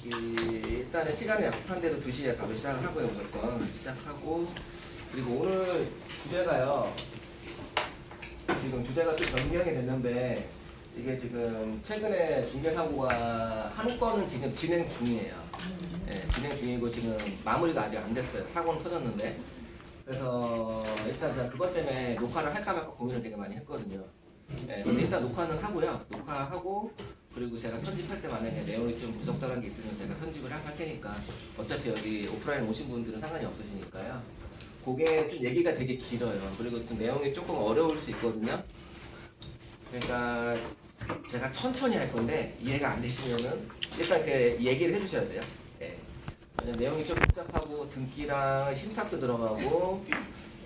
일단은 시간이 약속한 대로 2시에 바로 시작을 하고요. 무조건 시작하고, 그리고 오늘 주제가요. 지금 주제가 좀 변경이 됐는데 이게 지금 최근에 중개사고가 한 건은 지금 진행 중이에요. 예, 진행 중이고 지금 마무리가 아직 안 됐어요. 사고는 터졌는데. 그래서 일단 제가 그것 때문에 녹화를 할까 말까 고민을 되게 많이 했거든요. 예, 근데 일단 녹화는 하고요. 녹화하고, 그리고 제가 편집할 때 만약에 내용이 좀 부적절한 게 있으면 제가 편집을 할 테니까 어차피 여기 오프라인 오신 분들은 상관이 없으시니까요. 그게 좀 얘기가 되게 길어요. 그리고 또 내용이 조금 어려울 수 있거든요. 그러니까 제가 천천히 할 건데 이해가 안 되시면은 일단 그 얘기를 해주셔야 돼요. 예. 왜냐면 내용이 좀 복잡하고 등기랑 신탁도 들어가고,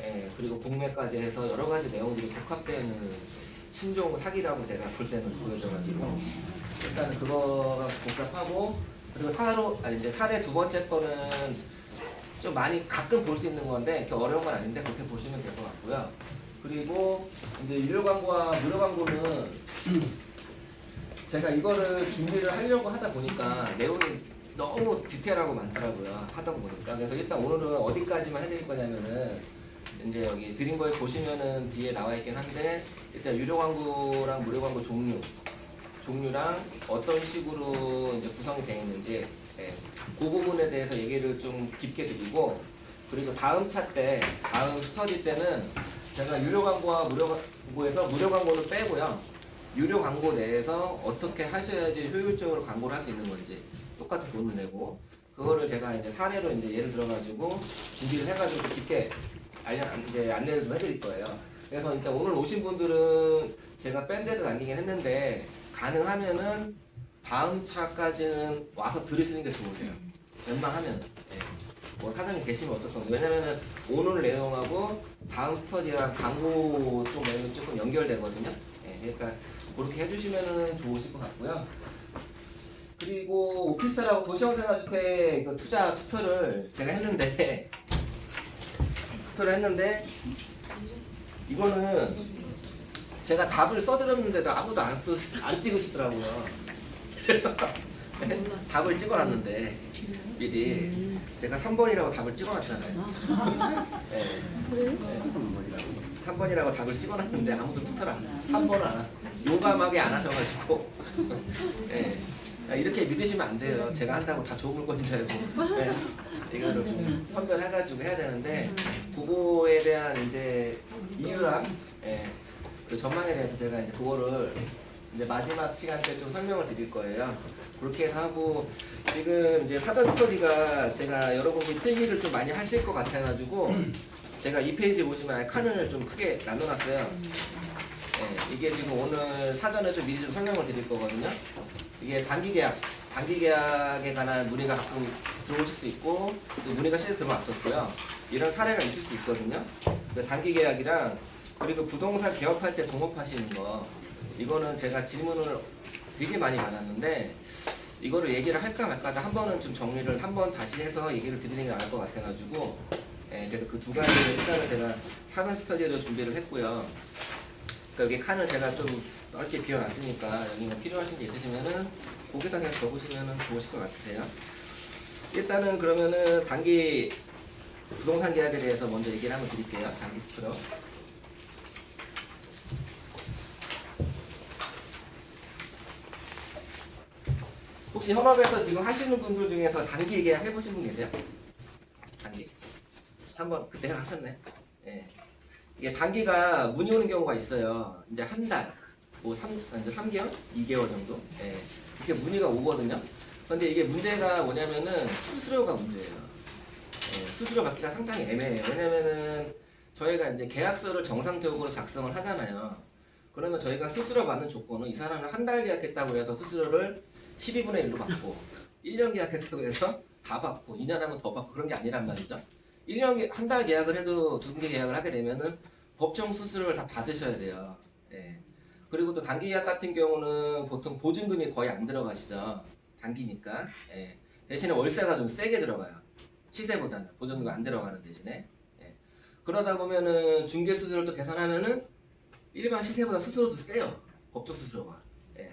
예, 그리고 공매까지 해서 여러 가지 내용들이 복합되는 신종 사기라고 제가 볼 때는 보여져가지고 일단 그거가 복잡하고, 그리고 이제 사례 두 번째 거는 좀 많이 가끔 볼 수 있는 건데 그렇게 어려운 건 아닌데 그렇게 보시면 될 것 같고요. 그리고 이제 유료 광고와 무료 광고는 제가 이거를 준비를 하려고 하다 보니까 내용이 너무 디테일하고 많더라고요. 하다 보니까. 그래서 일단 오늘은 어디까지만 해드릴 거냐면은 이제 여기 드린 거에 보시면은 뒤에 나와 있긴 한데 일단 유료 광고랑 무료 광고 종류랑 어떤 식으로 이제 구성이 되어 있는지, 예, 그 부분에 대해서 얘기를 좀 깊게 드리고, 그리고 다음 스터디 때는 제가 유료 광고와 무료 광고에서 무료 광고를 빼고요. 유료 광고 내에서 어떻게 하셔야지 효율적으로 광고를 할 수 있는 건지, 똑같은 돈을 내고, 그거를 제가 이제 사례로 이제 예를 들어가지고 준비를 해가지고 깊게 이제 안내를 좀 해드릴 거예요. 그래서 일단 오늘 오신 분들은 제가 밴드에도 남기긴 했는데 가능하면은 다음 차까지는 와서 들으시는 게 좋으세요. 웬만하면. 예. 뭐 사장님 계시면 어떻습니까? 왜냐면은 오늘 내용하고 다음 스터디랑 광고 쪽 내용이 조금 연결되거든요. 예. 그러니까 그렇게 해주시면은 좋으실 것 같고요. 그리고 오피스텔하고 도시형생활주택 투자 투표를 제가 했는데 이거는 제가 답을 써드렸는데도 아무도 안 찍으시더라고요. 답을 찍어놨는데 미리 제가 3번이라고 답을 찍어놨잖아요. 네. 3번이라고 답을 찍어놨는데 아무도 투표를 3번을 안 하고 용감하게 안 하셔가지고 네. 이렇게 믿으시면 안 돼요. 제가 한다고 다 좋은 물건인 줄 알고. 네. 이거를 좀 선별해가지고 해야 되는데 그거에 대한 이제 이유랑, 예, 그 전망에 대해서 제가 이제 그거를 이제 마지막 시간 때 좀 설명을 드릴 거예요. 그렇게 해서 하고, 지금 이제 사전 스터디가 제가 여러분이 필기를 좀 많이 하실 것 같아가지고 제가 이 페이지 보시면 칸을 좀 크게 나눠놨어요. 예, 이게 지금 오늘 사전에 좀 미리 좀 설명을 드릴 거거든요. 이게 단기 계약에 관한 문의가 가끔 들어오실 수 있고, 또 문의가 실제 들어왔었고요. 이런 사례가 있을 수 있거든요. 단기 계약이랑, 그리고 부동산 개업할 때 동업하시는 거, 이거는 제가 질문을 되게 많이 받았는데 이거를 얘기를 할까 말까 한 번은 좀 정리를 한 번 다시 해서 얘기를 드리는 게 나을 것 같아가지고, 예, 그래서 그 두 가지를 일단은 제가 사전 스터디로 준비를 했고요. 그러니까 여기 칸을 제가 좀 넓게 비워놨으니까 여기 뭐 필요하신 게 있으시면은 거기다 그냥 적으시면은 좋으실 것 같으세요. 일단은 그러면은 단기 부동산 계약에 대해서 먼저 얘기를 한번 드릴게요. 단기 수수료. 혹시 현업에서 지금 하시는 분들 중에서 단기 계약 해보신 분 계세요? 단기? 한번 그때 하셨네. 예. 이게 단기가 문의 오는 경우가 있어요. 이제 한 달, 뭐 이제 3개월, 2개월 정도. 예. 이렇게 문의가 오거든요. 근데 이게 문제가 뭐냐면은 수수료가 문제예요. 예. 수수료 받기가 상당히 애매해요. 왜냐면은 저희가 이제 계약서를 정상적으로 작성을 하잖아요. 그러면 저희가 수수료 받는 조건은 이 사람은 한 달 계약했다고 해서 수수료를 12분의 1로 받고 1년 계약했다고 해서 다 받고 2년 하면 더 받고 그런 게 아니란 말이죠. 1년 한 달 계약을 해도 2개 계약을 하게 되면은 법정 수수료를 다 받으셔야 돼요. 예. 그리고 또 단기 계약 같은 경우는 보통 보증금이 거의 안 들어가시죠. 단기니까. 예. 대신에 월세가 좀 세게 들어가요. 시세보다는 보증금이 안 들어가는 대신에. 예. 그러다 보면은 중개 수수료를 또 계산하면은 일반 시세보다 수수료도 세요. 법정 수수료가. 예.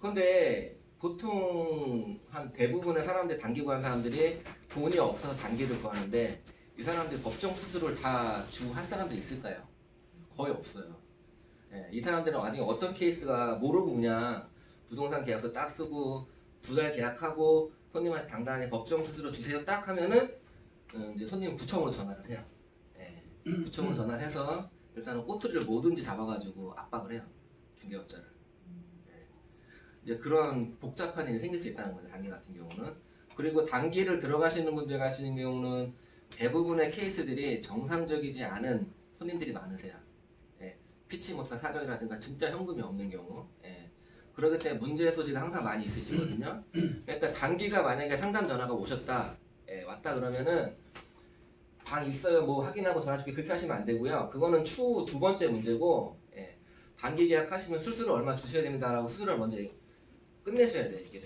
그런데 보통 한 대부분의 사람들 단기 구하는 사람들이 돈이 없어서 단기를 구하는데 이 사람들이 법정 수수료를 다 주고 할 사람도 있을까요? 거의 없어요. 예, 이 사람들은 만약에 어떤 케이스가 모르고 그냥 부동산 계약서 딱 쓰고 2달 계약하고 손님한테 당당하게 법정 수수료 주세요 딱 하면은 이제 손님 구청으로 전화를 해요. 예, 구청으로 전화를 해서 일단은 꼬투리를 뭐든지 잡아가지고 압박을 해요. 중개업자를. 예, 이제 그런 복잡한 일이 생길 수 있다는 거죠. 단기 같은 경우는. 그리고 단기를 들어가시는 분들 같은 경우는 대부분의 케이스들이 정상적이지 않은 손님들이 많으세요. 예, 피치 못한 사정이라든가 진짜 현금이 없는 경우. 예, 그렇기 때문에 문제의 소지가 항상 많이 있으시거든요. 그러니까 단기가 만약에 상담 전화가 오셨다, 예, 왔다 그러면은 방 있어요 뭐 확인하고 전화 줄게 그렇게 하시면 안 되고요. 그거는 추후 2번째 문제고, 예, 단기 계약하시면 수수료 얼마 주셔야 됩니다라고 수수료를 먼저 끝내셔야 돼요. 이게.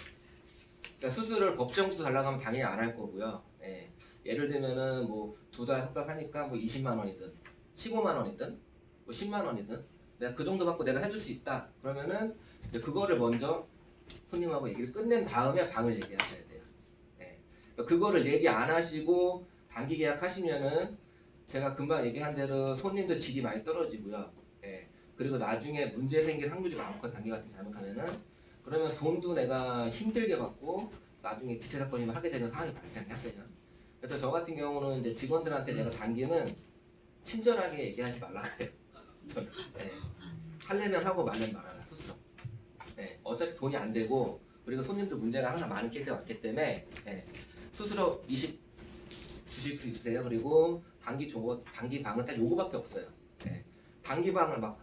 그러니까 수수료를 법정수 달라고 하면 당연히 안 할 거고요. 예, 예를 들면은 뭐 2달, 3달 하니까 뭐 20만 원이든 15만 원이든 뭐 10만 원이든 내가 그 정도 받고 내가 해줄 수 있다. 그러면은 이제 그거를 먼저 손님하고 얘기를 끝낸 다음에 방을 얘기하셔야 돼요. 예. 그거를 얘기 안 하시고 단기 계약하시면은 제가 금방 얘기한 대로 손님들 질이 많이 떨어지고요. 예. 그리고 나중에 문제 생길 확률이 많고 단기 같은 잘못하면은 그러면 돈도 내가 힘들게 받고 나중에 기체 사건이면 하게 되는 상황이 발생하세요. 그래서 저 같은 경우는 이제 직원들한테 내가 단기는 친절하게 얘기하지 말라 그래요. 저는. 예. 하려면 하고 말면 말아라 스스로. 예. 어차피 돈이 안 되고 그리고 손님들 문제가 항상 많은 케이스가 왔기 때문에 예. 스스로 20 주실 수 있으세요. 그리고 단기 방은 딱 요거밖에 없어요. 예. 단기 방을 막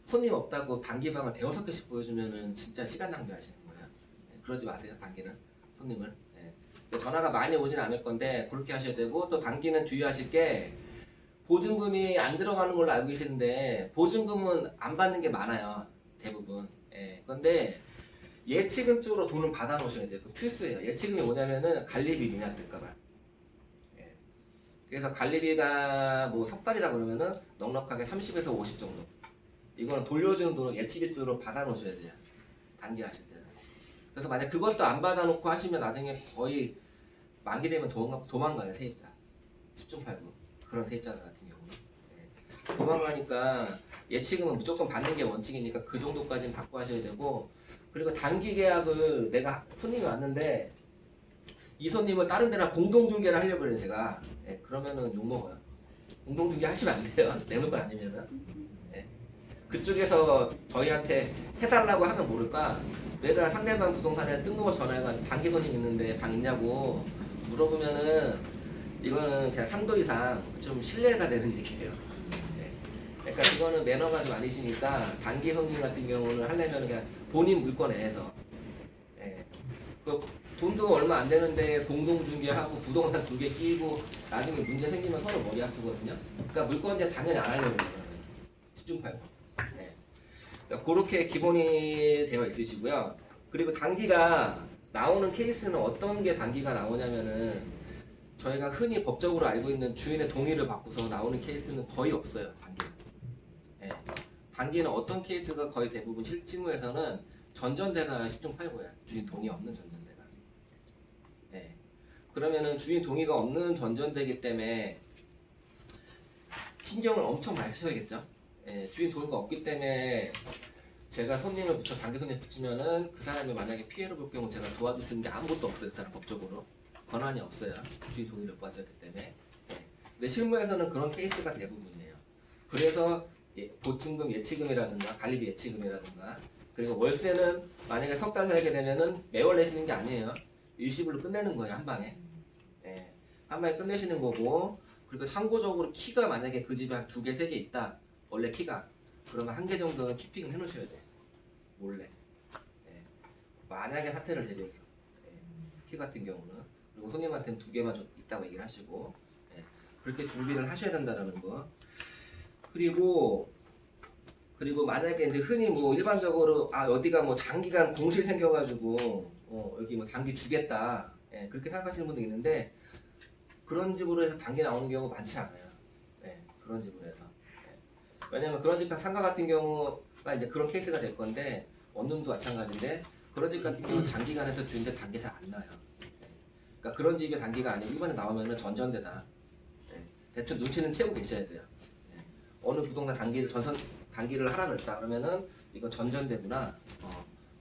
손님 없다고 단기 방을 5-6개씩 보여주면은 진짜 시간 낭비하시는 거예요. 예. 그러지 마세요. 단기는 손님을. 예. 전화가 많이 오진 않을 건데 그렇게 하셔야 되고 또 단기는 주의하실 게 보증금이 안 들어가는 걸로 알고 계시는데 보증금은 안 받는 게 많아요. 대부분. 예. 그런데 예치금 쪽으로 돈을 받아 놓으셔야 돼요. 그 필수예요. 예치금이 뭐냐면은 관리비 미납 될까봐. 예. 그래서 관리비가 뭐 석 달이다 그러면은 넉넉하게 30에서 50 정도. 이거는 돌려주는 돈을 예치비 쪽으로 받아 놓으셔야 돼요. 단기 하실 때는. 그래서 만약 그것도 안 받아 놓고 하시면 나중에 거의 만기 되면 도망가요. 세입자. 10중 8구. 그런 세입자들 같은 경우는. 예. 도망가니까 예치금은 무조건 받는 게 원칙이니까 그 정도까지는 받고 하셔야 되고 그리고 단기 계약을 내가 손님이 왔는데 이 손님을 다른 데랑 공동중개를 하려고 그래요 제가. 예, 그러면은 욕먹어요. 공동중개 하시면 안 돼요. 내놓을 거 아니면은. 예. 그쪽에서 저희한테 해달라고 하면 모를까 내가 상대방 부동산에 뜬금없이 전화해가지고 단기 손님 있는데 방 있냐고 물어보면은 이거는 그냥 상도 이상 좀 신뢰가 되는 얘기예요. 예. 그러니까 이거는 매너가 좀 아니시니까 단기 손님 같은 경우는 하려면 그냥 본인 물건 내에서 예. 그 돈도 얼마 안 되는데 공동중개하고 부동산 2개 끼고 나중에 문제 생기면 서로 머리 아프거든요. 그러니까 물건제 당연히 안 하려고 해요. 10중 8구. 네. 그러니까 그렇게 기본이 되어 있으시고요. 그리고 단기가 나오는 케이스는 어떤 게 단기가 나오냐면은 저희가 흔히 법적으로 알고 있는 주인의 동의를 받고서 나오는 케이스는 거의 없어요. 단기는. 네. 단기는 어떤 케이스가 거의 대부분 실무에서는 전전대가 10중 8구예요. 주인 동의 없는 전전대가. 네. 그러면은 주인 동의가 없는 전전대이기 때문에 신경을 엄청 많이 쓰셔야겠죠. 예, 주인 동의가 없기 때문에 제가 손님을 붙여 단기 손님 붙이면은 그 사람이 만약에 피해를 볼 경우 제가 도와줄 수 있는 게 아무것도 없어요. 그 사람 법적으로 권한이 없어요. 주인 동의를 못 받았기 때문에. 예. 근데 실무에서는 그런 케이스가 대부분이에요. 그래서 보증금 예치금이라든가 관리비 예치금이라든가 그리고 월세는 만약에 석 달 살게 되면은 매월 내시는 게 아니에요. 일시불로 끝내는 거예요. 한 방에. 예. 한 방에 끝내시는 거고 그리고 참고적으로 키가 만약에 그 집에 한 2개, 3개 있다. 원래 키가. 그러면 1개 정도는 키핑을 해놓으셔야 돼요. 몰래. 예. 만약에 사태를 대비해서. 예. 키 같은 경우는. 그리고 손님한테는 2개만 있다고 얘기를 하시고. 예. 그렇게 준비를 하셔야 된다는 거. 그리고 만약에 이제 흔히 뭐 일반적으로 어디가 뭐 장기간 공실 생겨가지고 여기 뭐 단기 주겠다. 예. 그렇게 생각하시는 분도 있는데 그런 집으로 해서 단기 나오는 경우가 많지 않아요. 예. 그런 집으로 해서. 왜냐면 그런 집 상가 같은 경우가 이제 그런 케이스가 될 건데 원룸도 마찬가지인데 그런 집 같은 경우 단기간에서 주인데 단기 잘 안 나요. 그러니까 그런 집의 단기가 아니고 이번에 나오면은 전전대다. 예. 대충 눈치는 채고 계셔야 돼요. 예. 어느 부동산 단기를 하라 그랬다 그러면은 이거 전전대구나.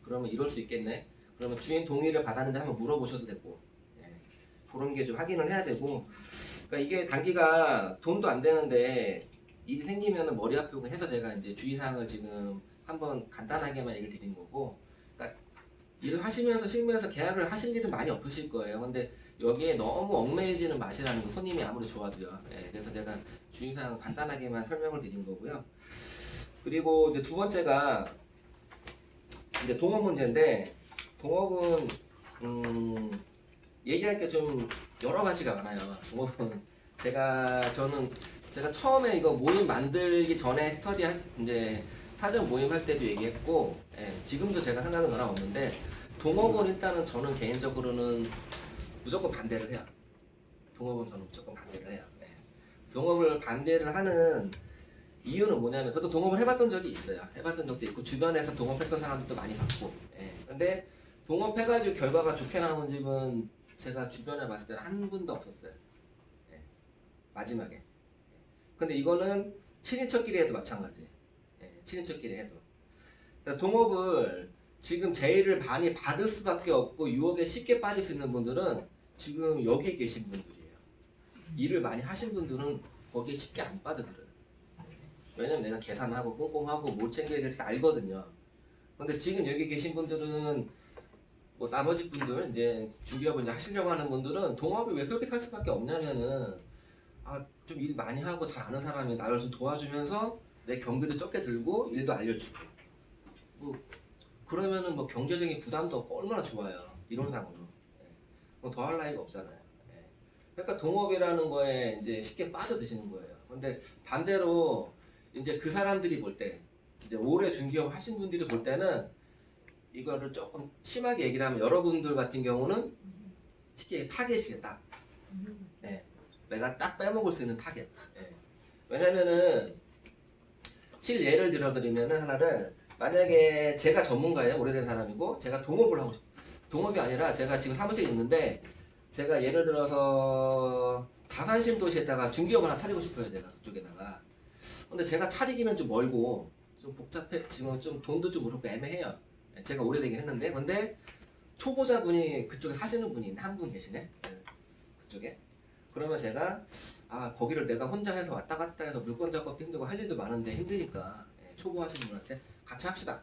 그러면 이럴 수 있겠네. 그러면 주인 동의를 받았는지 한번 물어보셔도 되고, 예. 그런 게 좀 확인을 해야 되고. 그러니까 이게 단기가 돈도 안 되는데 일이 생기면은 머리 아프고 해서 제가 이제 주의사항을 지금 한번 간단하게만 얘기를 드린 거고. 그러니까 일을 하시면서 쉬면서 계약을 하실 일은 많이 없으실 거예요. 근데 여기에 너무 얽매이지는 마시라는 거, 손님이 아무리 좋아도요. 예, 그래서 제가 주의사항 간단하게만 설명을 드린 거고요. 그리고 이제 두 번째가 이제 동업 문제인데, 동업은 얘기할 게 좀 여러 가지가 많아요. 동업은 제가 처음에 이거 모임 만들기 전에 이제 사전 모임 할 때도 얘기했고, 예, 지금도 제가 생각은 변함 없는데, 동업은 일단은 저는 개인적으로는 무조건 반대를 해요. 동업은 저는 무조건 반대를 해요. 예. 동업을 반대를 하는 이유는 뭐냐면, 저도 동업을 해봤던 적이 있어요. 해봤던 적도 있고, 주변에서 동업했던 사람들도 많이 봤고, 예. 근데 동업해가지고 결과가 좋게 나온 집은 제가 주변에 봤을 때는 한 분도 없었어요. 예. 마지막에. 근데 이거는 친인척끼리 해도 마찬가지. 예. 친인척끼리 해도. 그러니까 동업을 지금 제의를 많이 받을 수밖에 없고 유혹에 쉽게 빠질 수 있는 분들은 지금 여기 계신 분들이에요. 일을 많이 하신 분들은 거기에 쉽게 안 빠져들어요. 왜냐면 내가 계산하고 꼼꼼하고 못 챙겨야 될지 알거든요. 근데 지금 여기 계신 분들은 뭐 나머지 분들 이제 중개업을 이제 하시려고 하는 분들은 동업이 왜 그렇게 살 수밖에 없냐면은 좀 일 많이 하고 잘 아는 사람이 나를 좀 도와주면서 내 경비도 적게 들고 일도 알려주고 뭐 그러면은 뭐 경제적인 부담도 없고 얼마나 좋아요. 이론상으로. 예. 더 할 나위가 없잖아요. 예. 그러니까 동업이라는 거에 이제 쉽게 빠져드시는 거예요. 근데 반대로 이제 그 사람들이 볼 때, 이제 오래 중개업 하신 분들이 볼 때는 이거를 조금 심하게 얘기를 하면 여러분들 같은 경우는 쉽게 타겟이겠다. 예. 내가 딱 빼먹을 수 있는 타겟. 예. 왜냐면은 실 예를 들어드리면은 하나를, 만약에 제가 전문가예요. 오래된 사람이고 제가 동업을 하고 싶어요. 동업이 아니라 제가 지금 사무실에 있는데 제가 예를 들어서 다산신도시에다가 중개업을 하나 차리고 싶어요. 제가 그쪽에다가. 근데 제가 차리기는 좀 멀고 좀 복잡해. 지금 좀 돈도 좀 그렇고 애매해요. 제가 오래되긴 했는데, 근데 초보자분이 그쪽에 사시는 분이 한 분 계시네. 그쪽에. 그러면 제가 거기를 내가 혼자 해서 왔다 갔다 해서 물건 작업도 힘들고 할 일도 많은데 힘드니까 초보 하시는 분한테 같이 합시다.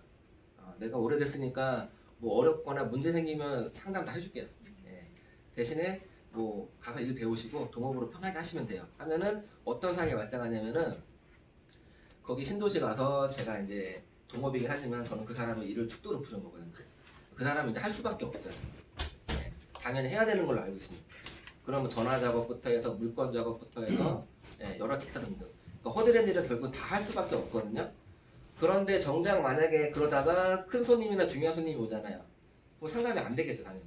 내가 오래됐으니까 뭐 어렵거나 문제 생기면 상담 다 해줄게요. 예. 대신에 뭐 가서 일 배우시고 동업으로 편하게 하시면 돼요. 하면은 어떤 상황이 발생하냐면은 거기 신도시 가서 제가 이제 동업이긴 하지만 저는 그 사람의 일을 축도로 부려먹어요. 이제. 그 사람은 이제 할 수밖에 없어요. 예. 당연히 해야 되는 걸로 알고 있습니다. 그러면 전화 작업부터 해서 물건 작업부터 해서 여러 기타 등등. 그러니까 허드렛 일은 결국 다 할 수밖에 없거든요. 그런데 정작 만약에 그러다가 큰 손님이나 중요한 손님이 오잖아요. 그럼 상담이 안 되겠죠, 당연히.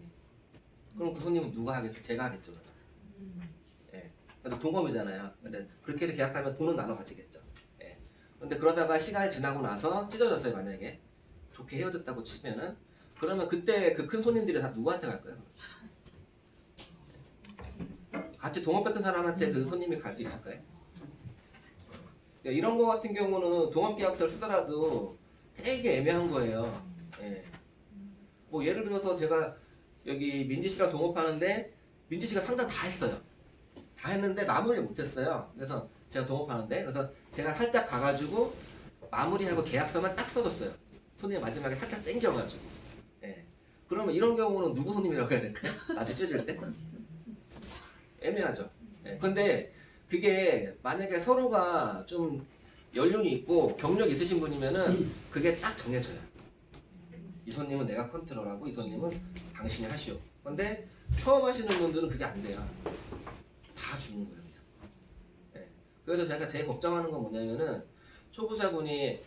그럼 그 손님은 누가 하겠어요? 제가 하겠죠. 예. 근데 동업이잖아요. 근데 그렇게 해서 계약하면 돈은 나눠 가지겠죠. 예. 근데 그러다가 시간이 지나고 나서 찢어졌어요, 만약에. 좋게 헤어졌다고 치면은. 그러면 그때 그 큰 손님들이 다 누구한테 갈까요? 같이 동업했던 사람한테 그 손님이 갈 수 있을까요? 이런 거 같은 경우는 동업계약서를 쓰더라도 되게 애매한 거예요. 예. 뭐 예를 들어서 제가 여기 민지 씨랑 동업하는데 민지 씨가 상담 다 했어요. 다 했는데 마무리를 못했어요. 그래서 제가 동업하는데, 그래서 제가 살짝 가가지고 마무리하고 계약서만 딱 써줬어요. 손님 마지막에 살짝 땡겨가지고. 예. 그러면 이런 경우는 누구 손님이라고 해야 될까요? 나중에 찢어질 때? 애매하죠. 예. 근데 그게 만약에 서로가 좀 연륜이 있고 경력 있으신 분이면은 그게 딱 정해져요. 이 손님은 내가 컨트롤하고 이 손님은 당신이 하시오. 근데 처음 하시는 분들은 그게 안 돼요. 다 주는 거예요. 예. 그래서 제가 제일 걱정하는 건 뭐냐면은 초보자분이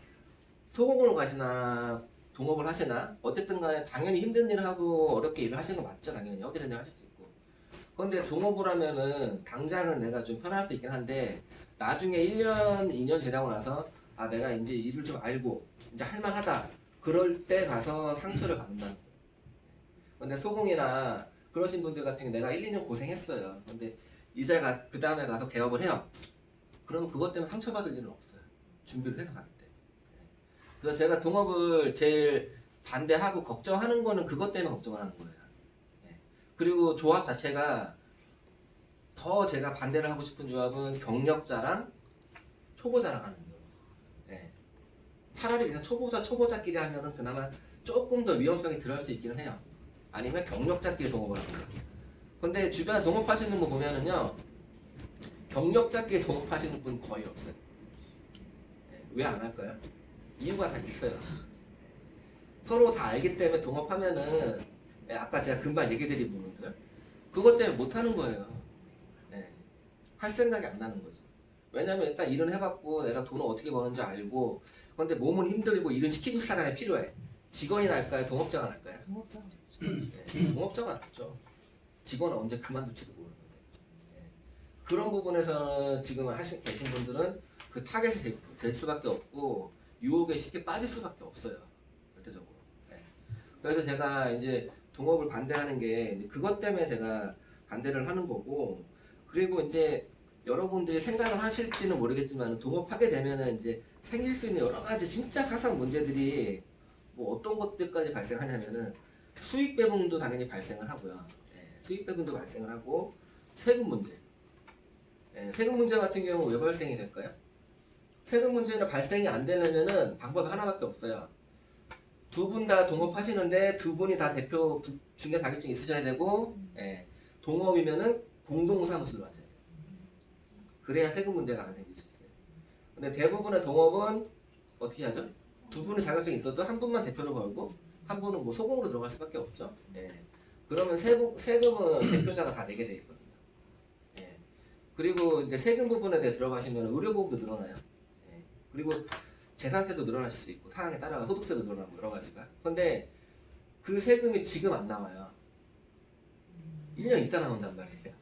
소공으로 가시나 동업을 하시나 어쨌든 간에 당연히 힘든 일을 하고 어렵게 일을 하시는 거 맞죠. 당연히 어디든 일 하실 수 있고. 그런데 동업을 하면은 당장은 내가 좀 편할 수 있긴 한데 나중에 1년, 2년 지나고 나서 내가 이제 일을 좀 알고 이제 할만하다. 그럴 때 가서 상처를 받는다는 거예요. 근데 소공이나 그러신 분들 같은 경우 내가 1, 2년 고생했어요. 근데 이제 그 다음에 가서 개업을 해요. 그러면 그것 때문에 상처받을 일은 없어요. 준비를 해서 갈 때. 그래서 제가 동업을 제일 반대하고 걱정하는 거는 그것 때문에 걱정을 하는 거예요. 예. 그리고 조합 자체가 더 제가 반대를 하고 싶은 조합은 경력자랑 초보자랑 하는 거예요. 예. 차라리 그냥 초보자끼리 하면은 그나마 조금 더 위험성이 덜할 수 있기는 해요. 아니면 경력자끼리 동업을 하는 거예요. 근데 주변에 동업하시는 분 보면은요, 경력자끼리 동업하시는 분 거의 없어요. 예. 왜 안 할까요? 이유가 다 있어요. 서로 다 알기 때문에 동업하면은, 예, 아까 제가 금방 얘기 드린 부분들 그것 때문에 못 하는 거예요. 예. 할 생각이 안 나는 거죠. 왜냐면 일단 일은 해봤고 내가 돈을 어떻게 버는지 알고, 근데 몸은 힘들고 일은 시키고 사람이 필요해. 직원이 날까요? 동업자가 날까요? 동업자. 예, 동업자가 낫죠. 직원은 언제 그만둘지도 모르는데. 예. 그런 부분에서는 지금 계신 분들은 그 타겟이 될 수밖에 없고 유혹에 쉽게 빠질 수밖에 없어요. 절대적으로. 예. 그래서 제가 이제 동업을 반대하는 게 이제 그것 때문에 제가 반대를 하는 거고, 그리고 이제 여러분들이 생각을 하실지는 모르겠지만 동업하게 되면은 이제 생길 수 있는 여러 가지 진짜 사소한 문제들이 뭐 어떤 것들까지 발생하냐면은 수익 배분도 당연히 발생을 하고요. 예, 수익 배분도 발생을 하고 세금 문제. 예, 세금 문제 같은 경우 왜 발생이 될까요? 세금 문제는 발생이 안 되려면은 방법이 하나밖에 없어요. 두 분 다 동업하시는데 두 분이 다 대표 중개 자격증 있으셔야 되고, 예, 동업이면은 공동사무실로 하셔야 돼요. 그래야 세금 문제가 안 생길 수 있어요. 근데 대부분의 동업은 어떻게 하죠? 두 분의 자격증이 있어도 한 분만 대표로 걸고 한 분은 뭐 소공으로 들어갈 수밖에 없죠. 예. 그러면 세금은 대표자가 다 내게 돼 있거든요. 예. 그리고 이제 세금 부분에 대해 들어가시면 의료보험도 늘어나요. 예. 그리고 재산세도 늘어나실 수 있고 사항에 따라 소득세도 늘어나고 여러 가지가. 근데 그 세금이 지금 안 나와요. 1년 있다 나온단 말이에요.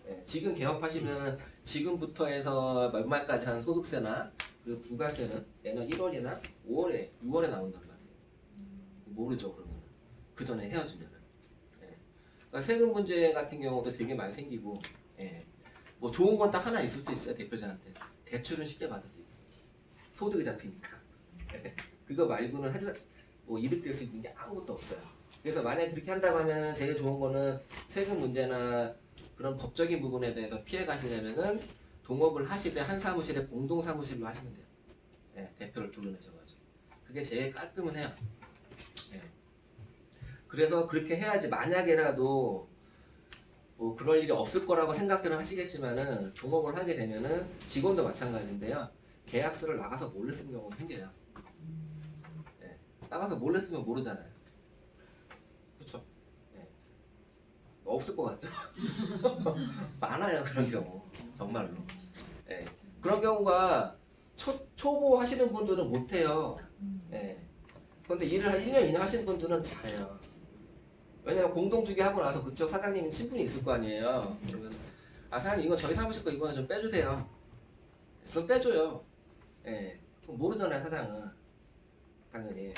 예. 지금 개업하시면 지금부터 해서 몇 말까지 한 소득세나 그리고 부가세는 내년 1월이나 5월에 6월에 나온단 말이에요. 모르죠 그러면 그 전에 헤어지면은. 예. 그러니까 세금 문제 같은 경우도 되게 많이 생기고, 예. 뭐 좋은 건 딱 하나 있을 수 있어요. 대표자한테 대출은 쉽게 받을 수 있어요. 소득이 잡히니까. 예. 그거 말고는 뭐 이득될 수 있는 게 아무것도 없어요. 그래서 만약에 그렇게 한다고 하면 제일 좋은 거는 세금 문제나 그런 법적인 부분에 대해서 피해 가시려면은 동업을 하시되 한 사무실에 공동 사무실로 하시면 돼요. 예, 대표를 둘러 내셔가지고 그게 제일 깔끔은 해요. 예. 그래서 그렇게 해야지. 만약에라도 뭐 그럴 일이 없을 거라고 생각들은 하시겠지만은 동업을 하게 되면은 직원도 마찬가지인데요. 계약서를 나가서 몰래 쓰는 경우가 생겨요. 예. 나가서 몰래 쓰면 모르잖아요. 그렇죠? 예. 없을 것 같죠? 많아요 그런 경우 정말로. 예. 그런 경우가 초보 하시는 분들은 못해요. 예. 근데 일을 한 1년, 2년 하시는 분들은 잘해요. 왜냐면 공동주기 하고 나서 그쪽 사장님 신분이 있을 거 아니에요. 그러면 아 사장님 이건 저희 사무실 거 이거는 좀 빼주세요. 그럼 빼줘요. 예. 그럼 모르잖아요 사장은. 당연히.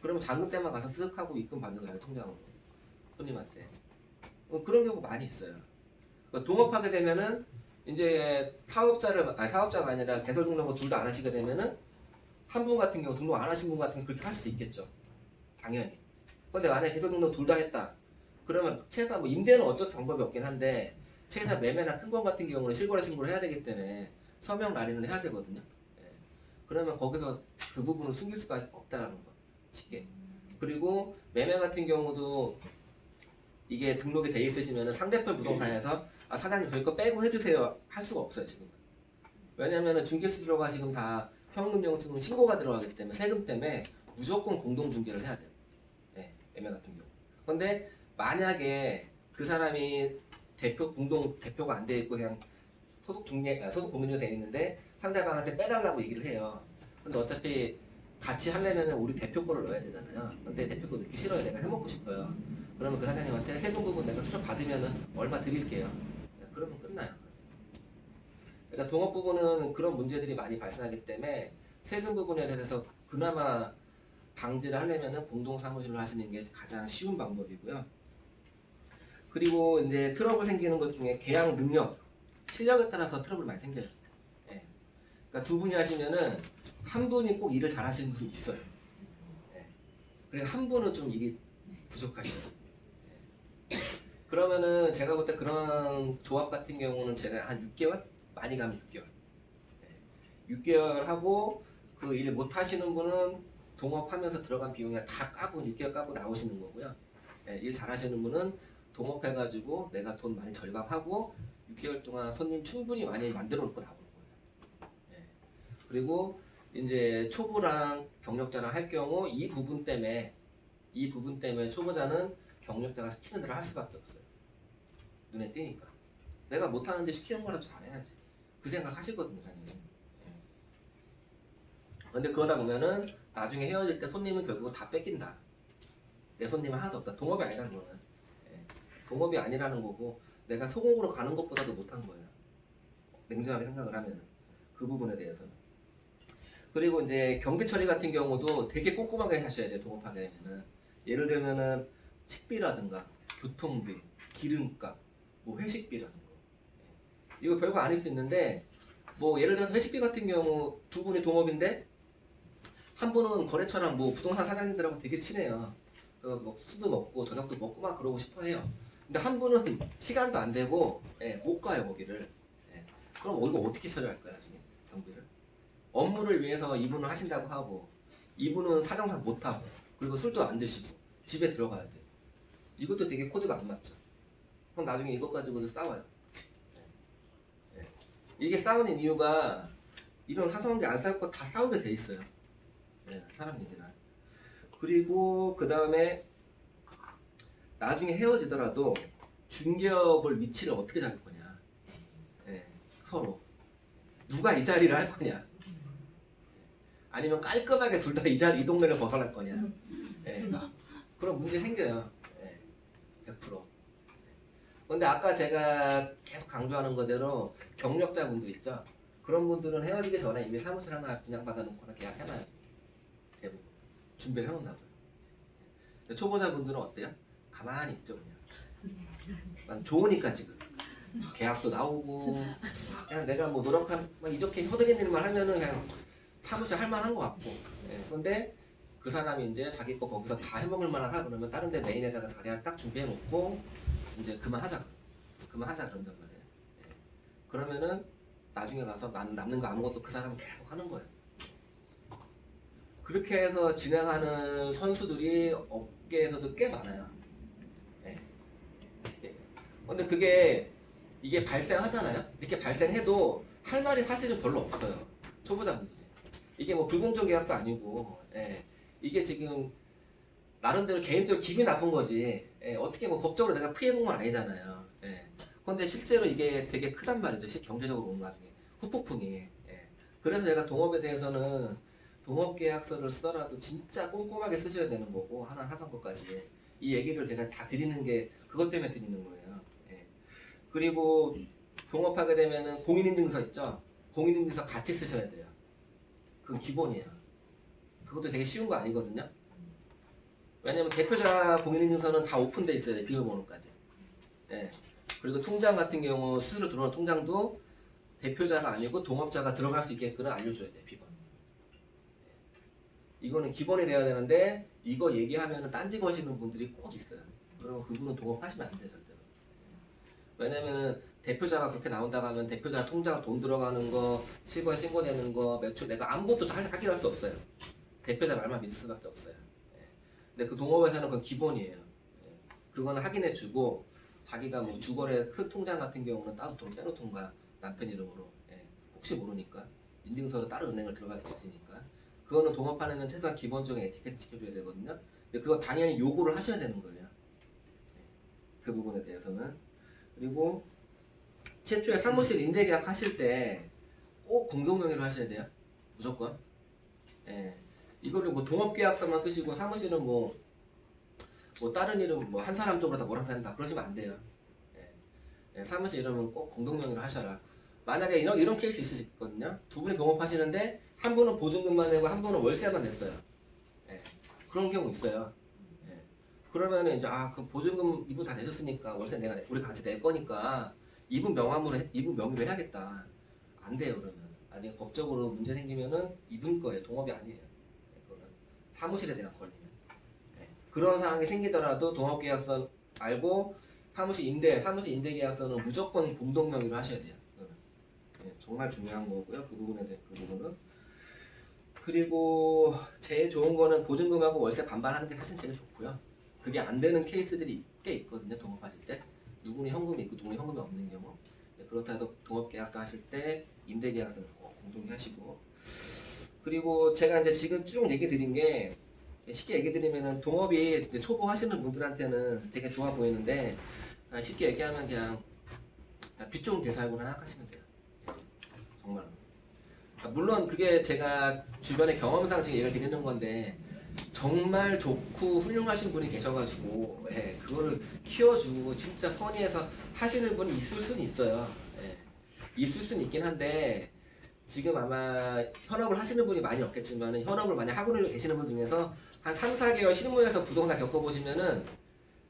그러면 잔금 때만 가서 쓱 하고 입금 받는 거예요 통장으로. 손님한테. 그런 경우 많이 있어요. 동업하게 되면은 이제 사업자가 아니라 개설 등록을 둘 다 안 하시게 되면은 한 분 같은 경우 등록 안 하신 분 같은 경우 그렇게 할 수도 있겠죠. 당연히. 근데 만약에 개설 등록 둘 다 했다. 그러면 최소한 뭐 임대는 어쩔 방법이 없긴 한데 최소한 매매나 큰 건 같은 경우는 실거래 신고를 해야 되기 때문에 서명 날인을 해야 되거든요. 예. 그러면 거기서 그 부분을 숨길 수가 없다는 거. 쉽게. 그리고 매매 같은 경우도 이게 등록이 돼 있으시면 상대편 부동산에서 아, 사장님 저희 거 빼고 해주세요 할 수가 없어요 지금은. 왜냐면은 중개수 들어가 지금 다 현금영수증 신고가 들어가기 때문에 세금 때문에 무조건 공동중개를 해야 돼요. 네, 매매 같은 경우. 근데 만약에 그 사람이 공동 대표가 안 돼 있고 그냥 소득 공인으로 돼 있는데 상대방한테 빼달라고 얘기를 해요. 근데 어차피 같이 하려면 우리 대표 거를 넣어야 되잖아요. 근데 대표 거 넣기 싫어요. 내가 해먹고 싶어요. 그러면 그 사장님한테 세금 부분 내가 수령 받으면은 얼마 드릴게요. 그러면 끝나요. 그러니까 동업 부분은 그런 문제들이 많이 발생하기 때문에 세금 부분에 대해서 그나마 방지를 하려면은 공동 사무실로 하시는 게 가장 쉬운 방법이고요. 그리고 이제 트러블 생기는 것 중에 계약 능력, 실력에 따라서 트러블 많이 생겨요. 예. 그러니까 두 분이 하시면은 한 분이 꼭 일을 잘 하시는 분이 있어요. 예. 그리고 한 분은 좀 일이 부족하셔요. 예. 그러면은 제가 볼 때 그런 조합 같은 경우는 제가 한 6개월? 많이 가면 6개월. 예. 6개월 하고 그 일 못 하시는 분은 동업하면서 들어간 비용이 다 까고 6개월 까고 나오시는 거고요. 예. 일 잘 하시는 분은 동업해가지고 내가 돈 많이 절감하고 6개월 동안 손님 충분히 많이 만들어 놓고 나오는 거예요. 예. 그리고 이제 초보랑 경력자랑 할 경우 이 부분 때문에 초보자는 경력자가 시키는 대로 할 수밖에 없어요. 눈에 띄니까. 내가 못하는데 시키는 거라도 잘해야지. 그 생각 하시거든요, 당연히. 예. 근데 그러다 보면은 나중에 헤어질 때 손님은 결국 다 뺏긴다. 내 손님은 하나도 없다. 동업이 아니라는 거는. 예. 동업이 아니라는 거고 내가 소공으로 가는 것보다도 못한 거예요. 냉정하게 생각을 하면은. 그 부분에 대해서는. 그리고 이제 경비 처리 같은 경우도 되게 꼼꼼하게 하셔야 돼요, 동업하게 되면은. 예를 들면은 식비라든가 교통비, 기름값, 뭐 회식비라는 거. 예. 이거 별거 아닐 수 있는데 뭐 예를 들어서 회식비 같은 경우 두 분이 동업인데 한 분은 거래처랑 뭐 부동산 사장님들하고 되게 친해요. 뭐 술도 먹고 저녁도 먹고 막 그러고 싶어 해요. 근데 한 분은 시간도 안 되고 예, 못 가요 거기를. 예. 그럼 이거 어떻게 처리할 거야 나중에 경비를? 업무를 위해서 이분은 하신다고 하고 이분은 사정상 못 하고 그리고 술도 안 드시고 집에 들어가야 돼. 이것도 되게 코드가 안 맞죠. 그럼 나중에 이것 가지고도 싸워요. 예. 예. 이게 싸우는 이유가 이런 사소한 게 안 싸울 거 다 싸우게 돼 있어요. 예, 사람 얘기는. 그리고 그 다음에 나중에 헤어지더라도 중개업을 위치를 어떻게 잡을 거냐. 예, 서로. 누가 이 자리를 할 거냐. 아니면 깔끔하게 둘 다 이 동네를 벗어날 거냐. 예, 그런 문제 생겨요. 예, 100%. 근데 아까 제가 계속 강조하는 거대로 경력자분들 있죠. 그런 분들은 헤어지기 전에 이미 사무실 하나 분양받아 놓거나 계약해놔요. 대부분. 준비를 해놓는다고요. 초보자분들은 어때요? 가만히 있죠 그냥. 난 좋으니까 지금 계약도 나오고 그냥 내가 뭐 노력한 막 이렇게 허드렛 일만 하면은 그냥 사무실 할 만한 것 같고. 예. 근데 그 사람이 이제 자기 거 거기서 다 해먹을 만하다 그러면 다른 데 메인에다가 자리 하나 딱 준비해 놓고 이제 그만하자 그런단 말이에요. 예. 그러면은 나중에 가서 남는 거 아무것도 그 사람은 계속 하는 거예요. 그렇게 해서 진행하는 선수들이 업계에서도 꽤 많아요. 네. 근데 이게 발생하잖아요. 이렇게 발생해도 할 말이 사실은 별로 없어요. 초보자분들이. 이게 뭐 불공정 계약도 아니고, 예. 이게 지금 나름대로 개인적으로 기분이 나쁜 거지. 예. 어떻게 뭐 법적으로 내가 피해본 건 아니잖아요. 예. 근데 실제로 이게 되게 크단 말이죠. 경제적으로 보면 나중에 후폭풍이. 예. 그래서 제가 동업에 대해서는 동업계약서를 쓰더라도 진짜 꼼꼼하게 쓰셔야 되는 거고 하나 하선 것까지 이 얘기를 제가 다 드리는 게 그것 때문에 드리는 거예요. 예. 그리고 동업하게 되면은 공인인증서 있죠. 공인인증서 같이 쓰셔야 돼요. 그건 기본이에요. 그것도 되게 쉬운 거 아니거든요. 왜냐면 대표자 공인인증서는 다 오픈돼 있어야 돼요. 비밀번호까지. 예. 그리고 통장 같은 경우 수수료 들어오는 통장도 대표자가 아니고 동업자가 들어갈 수 있게끔 알려줘야 돼요. 비번. 이거는 기본이 돼야 되는데 이거 얘기하면 딴지 거시는 분들이 꼭 있어요. 그러면 그분은 동업하시면 안 돼요. 절대로. 왜냐면 대표자가 그렇게 나온다고 하면 대표자 통장 돈 들어가는 거 실거래 신고되는 거 매출 내가 아무것도 확인할 수 없어요. 대표자 말만 믿을 수밖에 없어요. 예. 근데 그 동업에서는 그건 기본이에요. 예. 그거는 확인해 주고 자기가 뭐 주거래 큰 통장 같은 경우는 따로 돈 빼놓던가 남편 이름으로. 예. 혹시 모르니까 인증서로 다른 은행을 들어갈 수 있으니까 그거는 동업하는 최소한 기본적인 에티켓 지켜줘야 되거든요. 근데 그거 당연히 요구를 하셔야 되는 거예요. 그 부분에 대해서는. 그리고 최초에 사무실 임대계약 하실 때 꼭 공동명의로 하셔야 돼요. 무조건. 예. 이거를 뭐 동업계약서만 쓰시고 사무실은 뭐 다른 이름 뭐 한 사람 쪽으로 다 몰아서 한다 그러시면 안 돼요. 예. 예. 사무실 이름은 꼭 공동명의로 하셔라. 만약에 이런 케이스 있을 수 있거든요. 두 분이 동업하시는데 한 분은 보증금만 내고 한 분은 월세만 냈어요. 예. 그런 경우 있어요. 예. 그러면은 이제 그 보증금 이분 다 내줬으니까 월세 우리 같이 낼 거니까 이분 이분 명의로 해야겠다. 안 돼요. 그러면 나중에 법적으로 문제 생기면은 이분 거예요. 동업이 아니에요. 예, 그거는 사무실에 대한 권리는. 예. 그런 상황이 생기더라도 동업계약서 알고 사무실 임대 계약서는 무조건 공동 명의로 하셔야 돼요. 예, 정말 중요한 거고요. 그 부분에 대해 그 부분은. 그리고 제일 좋은 거는 보증금하고 월세 반반하는 게 사실 제일 좋고요. 그게 안 되는 케이스들이 꽤 있거든요. 동업하실 때 누구는 현금이 있고 누구는 현금이 없는 경우. 네, 그렇다고 동업계약서 하실 때 임대계약서는 꼭 공동히 하시고. 그리고 제가 이제 지금 쭉 얘기 드린 게 쉽게 얘기 드리면은 동업이 이제 초보 하시는 분들한테는 되게 좋아 보이는데 쉽게 얘기하면 그냥 빚 좋은 개살구나 생각하시면 돼요. 정말로. 물론 그게 제가 주변의 경험상 지금 얘기를 드리는 건데 정말 좋고 훌륭하신 분이 계셔가지고 예, 그거를 키워주고 진짜 선의해서 하시는 분이 있을 수는 있어요. 예, 있을 수는 있긴 한데 지금 아마 현업을 하시는 분이 많이 없겠지만 현업을 만약 하고 계시는 분 중에서 한 3, 4개월 실무에서 부동산 겪어보시면은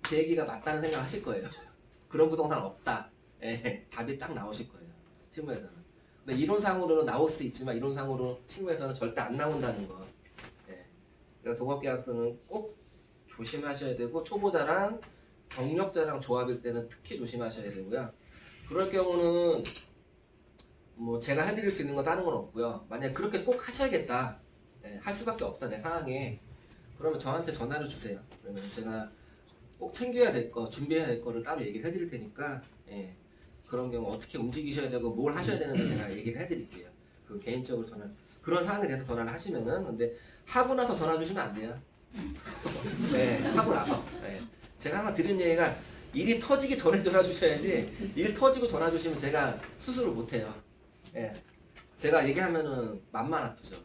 제 얘기가 맞다는 생각 하실 거예요. 그런 부동산 없다. 예, 답이 딱 나오실 거예요. 실무에서는. 근데 이론상으로는 나올 수 있지만 이론상으로 실무에서는 절대 안 나온다는 거. 예. 그러니까 동업계약서는 꼭 조심하셔야 되고 초보자랑 경력자랑 조합일 때는 특히 조심하셔야 되고요. 그럴 경우는 뭐 제가 해드릴 수 있는 건 다른 건 없고요. 만약 그렇게 꼭 하셔야겠다. 예, 할 수밖에 없다 내 상황에. 그러면 저한테 전화를 주세요. 그러면 제가 꼭 챙겨야 될 거, 준비해야 될 거를 따로 얘기를 해드릴 테니까 예. 그런 경우 어떻게 움직이셔야 되고 뭘 하셔야 되는지 제가 얘기를 해드릴게요. 그 개인적으로 그런 상황에 대해서 전화를 하시면은 근데 하고 나서 전화 주시면 안 돼요. 네, 하고 나서. 네. 제가 항상 드리는 얘기가 일이 터지기 전에 전화 주셔야지 일 터지고 전화 주시면 제가 수술을 못 해요. 네. 제가 얘기하면은 맘만 아프죠.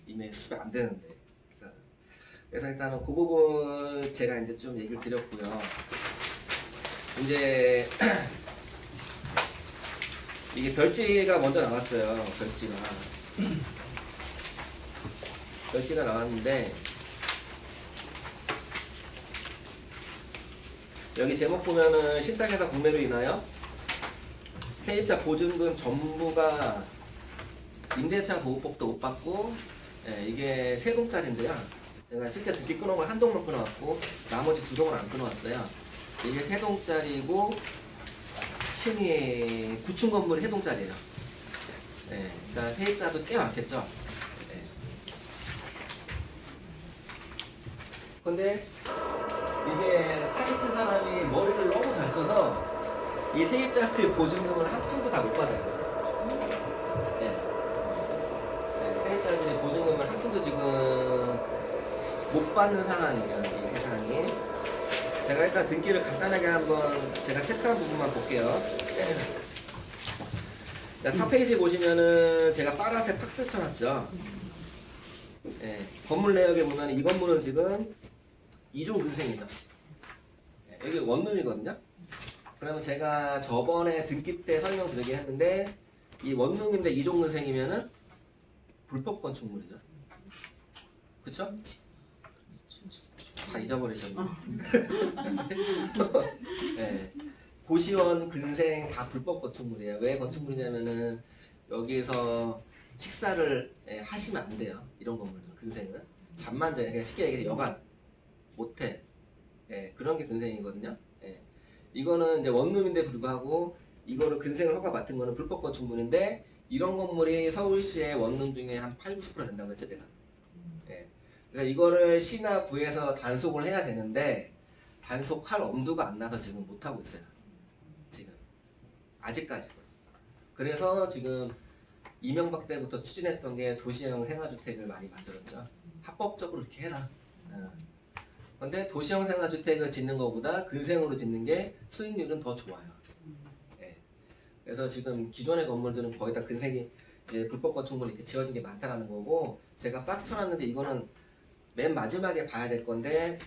이메일 수술 안 되는데. 그래서 일단은 그 부분 제가 이제 좀 얘기를 드렸고요. 이제 이게 별지가 먼저 나왔어요. 별지가 나왔는데 여기 제목 보면은 신탁회사 공매로 인하여 세입자 보증금 전부가 임대차 보호법도 못 받고 이게 세 동짜리인데요. 제가 실제 등기 끊어온 걸 한 동만 끊어왔고 나머지 두 동은 안 끊어왔어요. 이게 세 동짜리고 층이 9층 건물이 해동짜리예요. 네, 그러니까 세입자도 꽤 많겠죠. 네. 근데 이게 사기친 사람이 머리를 너무 잘 써서 이 세입자한테 보증금을 한 푼도 다 못 받아요. 네. 네, 세입자한테 보증금을 한 푼도 지금 못 받는 상황이에요. 이 세상이. 제가 일단 등기를 간단하게 한번 제가 체크한 부분만 볼게요. 4페이지 보시면은 제가 파란색 팍스 쳐놨죠. 네, 건물 내역에 보면 이 건물은 지금 2종 근생이죠. 네, 여기 원룸이거든요. 그러면 제가 저번에 등기 때 설명드리긴 했는데 이 원룸인데 2종 근생이면은 불법 건축물이죠. 그쵸? 다 잊어버리셨네. 네. 고시원, 근생 다 불법 건축물이에요. 왜 건축물이냐면은 여기서 식사를 하시면 안 돼요. 이런 건물들은 근생은 잠만 자요. 그냥 쉽게 얘기해서 여관, 모텔 그런 게 근생이거든요. 이거는 이제 원룸인데 불구하고 이거를 근생을 허가 맡은 거는 불법 건축물인데 이런 건물이 서울시의 원룸 중에 한 8, 90% 된다고 했죠 제가. 그래서 이거를 시나 구에서 단속을 해야 되는데 단속할 엄두가 안 나서 지금 못 하고 있어요. 지금 아직까지도. 그래서 지금 이명박 때부터 추진했던 게 도시형 생활주택을 많이 만들었죠. 합법적으로 이렇게 해라. 근데 도시형 생활주택을 짓는 것보다 근생으로 짓는 게 수익률은 더 좋아요. 그래서 지금 기존의 건물들은 거의 다 근생이 불법 건축물로 이렇게 지어진 게 많다는 거고 제가 박스 쳐놨는데 이거는 맨 마지막에 봐야 될 건데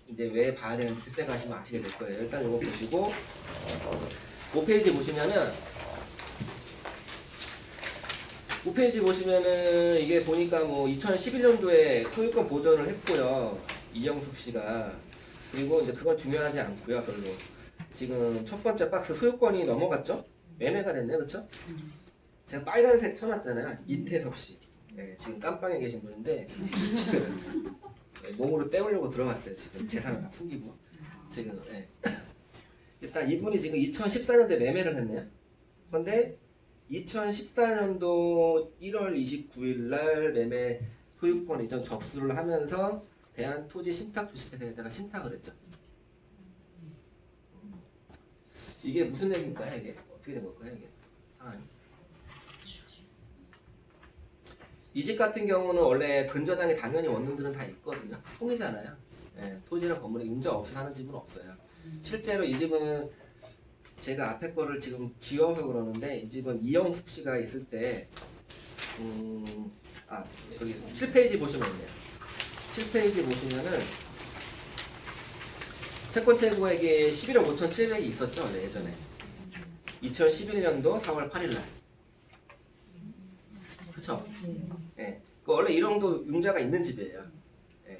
이제 왜 봐야 되는지 그때 가시면 아시게 될 거예요. 일단 이거 보시고 5페이지 보시면은 이게 보니까 뭐 2011년도에 소유권 보전을 했고요. 이영숙 씨가 그리고 이제 그건 중요하지 않고요 별로. 지금 첫 번째 박스 소유권이 넘어갔죠? 매매가 됐네, 그렇죠? 제가 빨간색 쳐놨잖아요. 이태섭 씨. 네, 지금 깜빵에 계신 분인데 지금 몸으로 때우려고 들어갔어요. 지금 재산을 다 숨기고 지금. 네. 일단 이분이 지금 2014년도에 매매를 했네요. 그런데 2014년도 1월 29일 날 매매 소유권 이전 접수를 하면서 대한토지신탁주식회사에다가 신탁을 했죠. 이게 무슨 얘기일까요? 이게 어떻게 된 걸까요? 이게 상황이. 이 집 같은 경우는 원래 근저당이 당연히 원룸들은 다 있거든요. 통이잖아요. 예, 토지랑 건물에 융자 없이 사는 집은 없어요. 실제로 이 집은 제가 앞에 거를 지금 지워서 그러는데 이 집은 이영숙 씨가 있을 때 저기 7페이지 보시면 있네요. 7페이지 보시면은 채권 최고액이 11억 5,700이 있었죠, 원래 예전에. 2011년도 4월 8일 날. 그쵸? 예. 그 원래 이 정도 융자가 있는 집이에요. 예.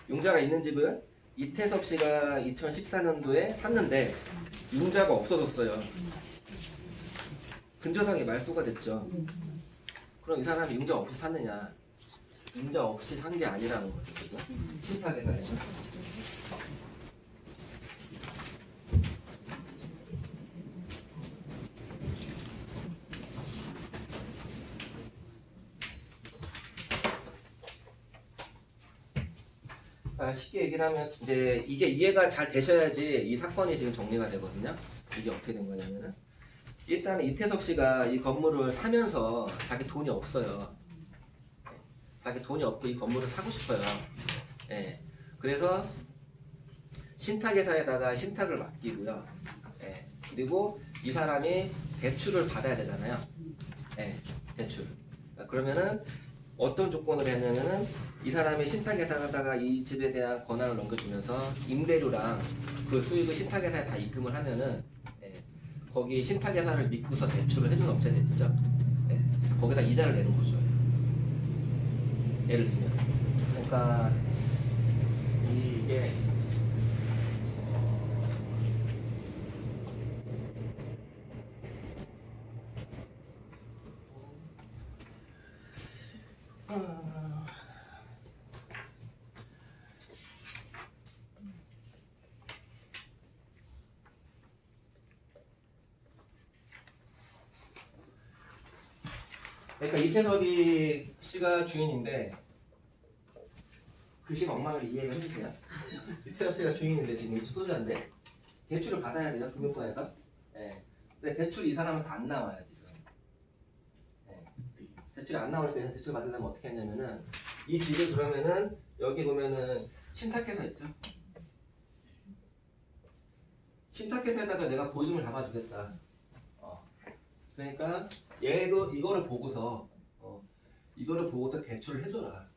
융자가 있는 집은 이태섭 씨가 2014년도에 샀는데 융자가 없어졌어요. 근저당이 말소가 됐죠. 그럼 이 사람이 융자 없이 샀느냐? 융자 없이 산 게 아니라는 거죠, 지금. 신탁에서. 쉽게 얘기를 하면 이제 이게 이해가 잘 되셔야지 이 사건이 지금 정리가 되거든요. 이게 어떻게 된 거냐면은 일단 이태석 씨가 이 건물을 사면서 자기 돈이 없어요. 자기 돈이 없고 이 건물을 사고 싶어요. 예. 그래서 신탁회사에다가 신탁을 맡기고요. 예. 그리고 이 사람이 대출을 받아야 되잖아요. 예. 대출. 그러면은 어떤 조건을 했냐면은 이 사람이 신탁회사에다가 이 집에 대한 권한을 넘겨주면서 임대료랑 그 수익을 신탁회사에 다 입금을 하면은 거기 신탁회사를 믿고서 대출을 해주는 업체들 있죠. 거기다 이자를 내는 구조예요. 예를 들면. 그러니까 이게 그러니까 이태섭이 씨가 주인인데 글씨가 엉망을 이해를 해주세요. 이태섭 씨가 주인인데 지금 소유자인데 대출을 받아야 돼요, 금융권에서. 예. 근데 대출 이 사람은 다 안 나와요 지금. 예. 대출이 안 나오니까 대출 받으려면 어떻게 했냐면은 이 집을 그러면은 여기 보면은 신탁회사 있죠. 신탁회사에다가 내가 보증을 잡아주겠다. 그러니까 얘도 이거를 보고서 대출을 해줘라.